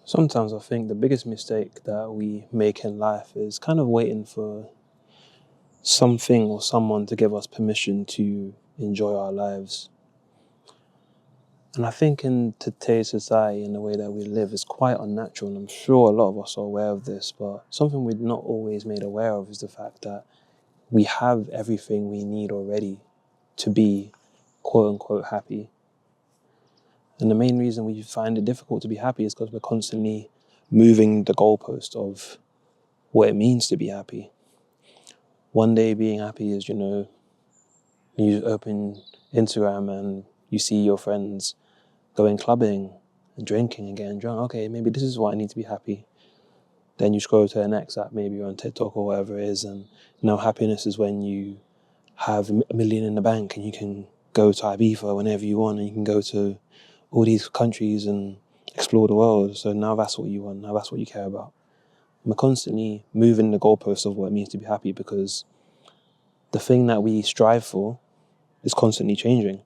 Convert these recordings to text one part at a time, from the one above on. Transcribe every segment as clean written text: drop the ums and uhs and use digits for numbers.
Sometimes I think the biggest mistake that we make in life is kind of waiting for something or someone to give us permission to enjoy our lives. And I think in today's society and the way that we live is quite unnatural, and I'm sure a lot of us are aware of this, but something we're not always made aware of is the fact that we have everything we need already to be quote unquote happy. And the main reason we find it difficult to be happy is because we're constantly moving the goalpost of what it means to be happy. One day being happy is, you open Instagram and you see your friends going clubbing and drinking and getting drunk. Okay, maybe this is why I need to be happy. Then you scroll to the next app, maybe you're on TikTok or whatever it is, and now happiness is when you have a million in the bank and you can go to Ibiza whenever you want and you can go to all these countries and explore the world. So now that's what you want, now that's what you care about. We're constantly moving the goalposts of what it means to be happy because the thing that we strive for is constantly changing.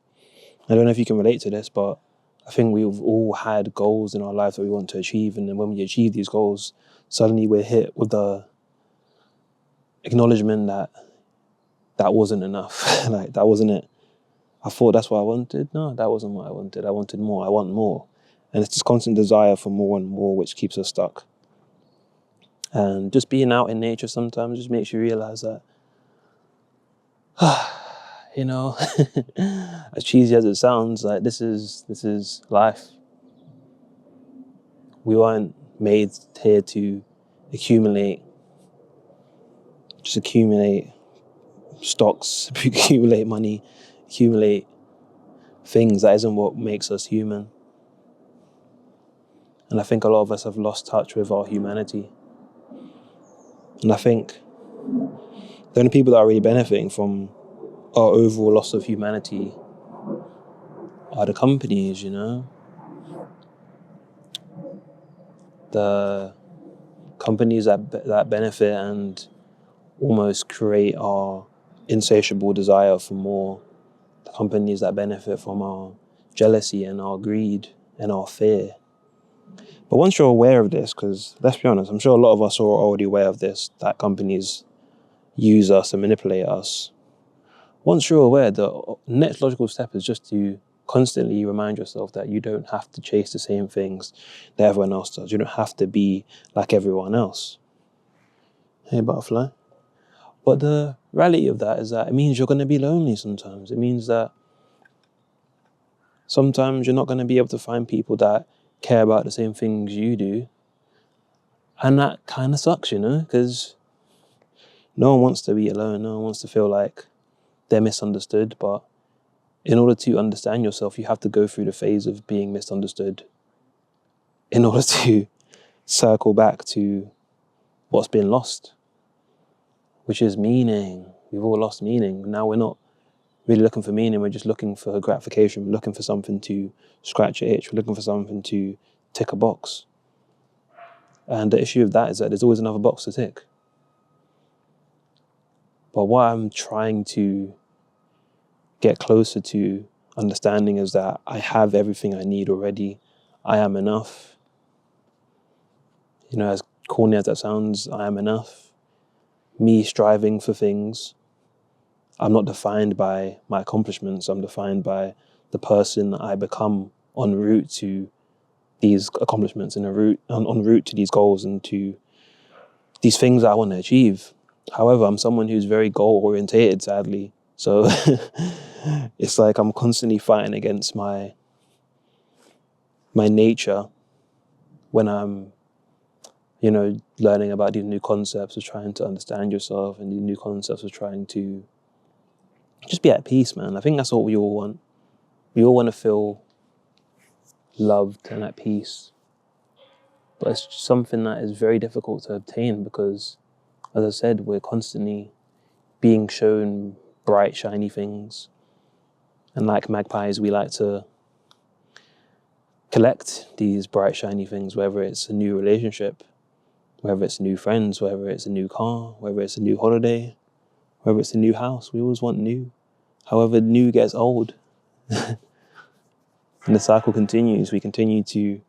I don't know if you can relate to this, but I think we've all had goals in our lives that we want to achieve, and then when we achieve these goals, suddenly we're hit with the acknowledgement that that wasn't enough. Like, that wasn't it. I thought that's what I wanted. No, that wasn't what I wanted. I wanted more. I want more. And it's this constant desire for more and more which keeps us stuck. And just being out in nature sometimes just makes you realize that, as cheesy as it sounds, like this is life. We weren't made here to accumulate stocks, accumulate money, accumulate things. That isn't what makes us human. And I think a lot of us have lost touch with our humanity. And I think the only people that are really benefiting from our overall loss of humanity are the companies, the companies that benefit and almost create our insatiable desire for more, the companies that benefit from our jealousy and our greed and our fear. But once you're aware of this, because let's be honest, I'm sure a lot of us are already aware of this, that companies use us and manipulate us. Once you're aware, the next logical step is just to constantly remind yourself that you don't have to chase the same things that everyone else does. You don't have to be like everyone else. Hey, butterfly. But the reality of that is that it means you're going to be lonely sometimes. It means that sometimes you're not going to be able to find people that care about the same things you do. And that kind of sucks, because no one wants to be alone. No one wants to feel like they're misunderstood. But in order to understand yourself, you have to go through the phase of being misunderstood in order to circle back to what's been lost, which is meaning. We've all lost meaning. Now we're not really looking for meaning. We're just looking for gratification. We're looking for something to scratch an itch. We're looking for something to tick a box. And the issue of that is that there's always another box to tick. But what I'm trying to get closer to understanding is that I have everything I need already. I am enough. As corny as that sounds, I am enough. Me striving for things, I'm not defined by my accomplishments. I'm defined by the person I become en route to these accomplishments and en route to these goals and to these things I want to achieve. However, I'm someone who's very goal orientated, sadly. So it's like I'm constantly fighting against my nature when I'm, learning about these new concepts of trying to understand yourself and these new concepts of trying to just be at peace, man. I think that's what we all want. We all want to feel loved and at peace. But it's something that is very difficult to obtain because, as I said, we're constantly being shown bright, shiny things. And like magpies, we like to collect these bright, shiny things, whether it's a new relationship, whether it's new friends, whether it's a new car, whether it's a new holiday, whether it's a new house. We always want new. However, new gets old. And the cycle continues. We continue to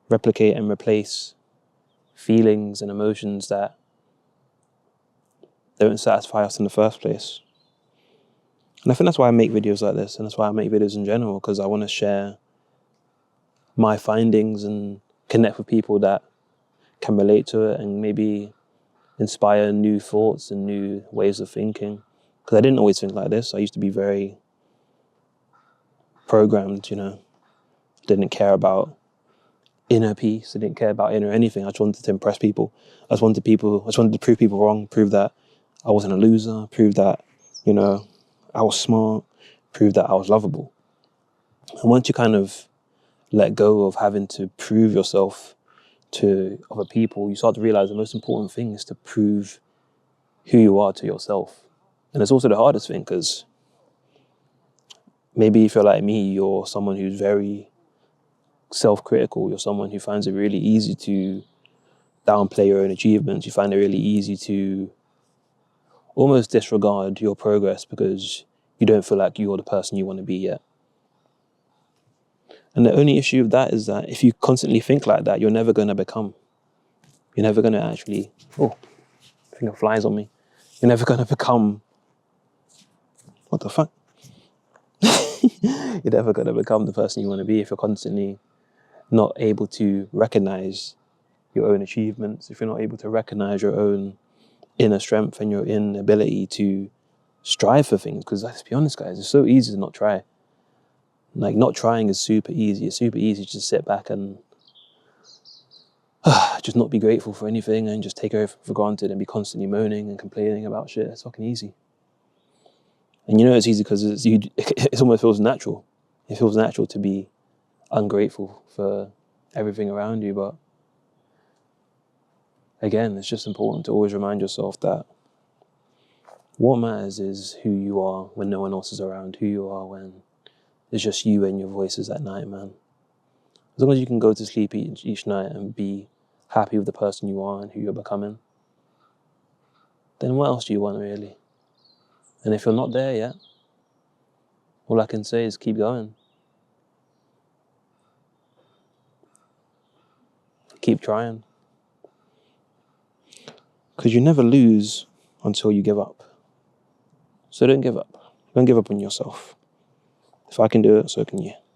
replicate and replace feelings and emotions that don't satisfy us in the first place. And I think that's why I make videos like this, and that's why I make videos in general, because I want to share my findings and connect with people that can relate to it and maybe inspire new thoughts and new ways of thinking. Because I didn't always think like this. I used to be very programmed, didn't care about inner peace. I didn't care about inner anything. I just wanted to impress people. I just wanted to prove people wrong, prove that I wasn't a loser, prove that, I was smart, prove that I was lovable. And once you kind of let go of having to prove yourself to other people, you start to realize the most important thing is to prove who you are to yourself. And it's also the hardest thing, because maybe if you're like me, you're someone who's very self-critical. You're someone who finds it really easy to downplay your own achievements. You find it really easy to almost disregard your progress because you don't feel like you're the person you want to be yet. And the only issue with that is that if you constantly think like that, you're never going to become. You're never going to actually... Oh, I think it flies on me. You're never going to become... What the fuck? You're never going to become the person you want to be if you're constantly not able to recognize your own achievements, if you're not able to recognize your own inner strength and your inner ability to strive for things. Because let's be honest, guys, it's so easy to not try. Like, not trying is super easy. It's super easy to just sit back and just not be grateful for anything and just take everything for granted and be constantly moaning and complaining about shit. It's fucking easy. And it's easy because it almost feels natural. It feels natural to be ungrateful for everything around you. But again, it's just important to always remind yourself that what matters is who you are when no one else is around, who you are when it's just you and your voices at night, man. As long as you can go to sleep each night and be happy with the person you are and who you're becoming, then what else do you want, really? And if you're not there yet, all I can say is keep going. Keep trying. Because you never lose until you give up. So don't give up. Don't give up on yourself. If I can do it, so can you.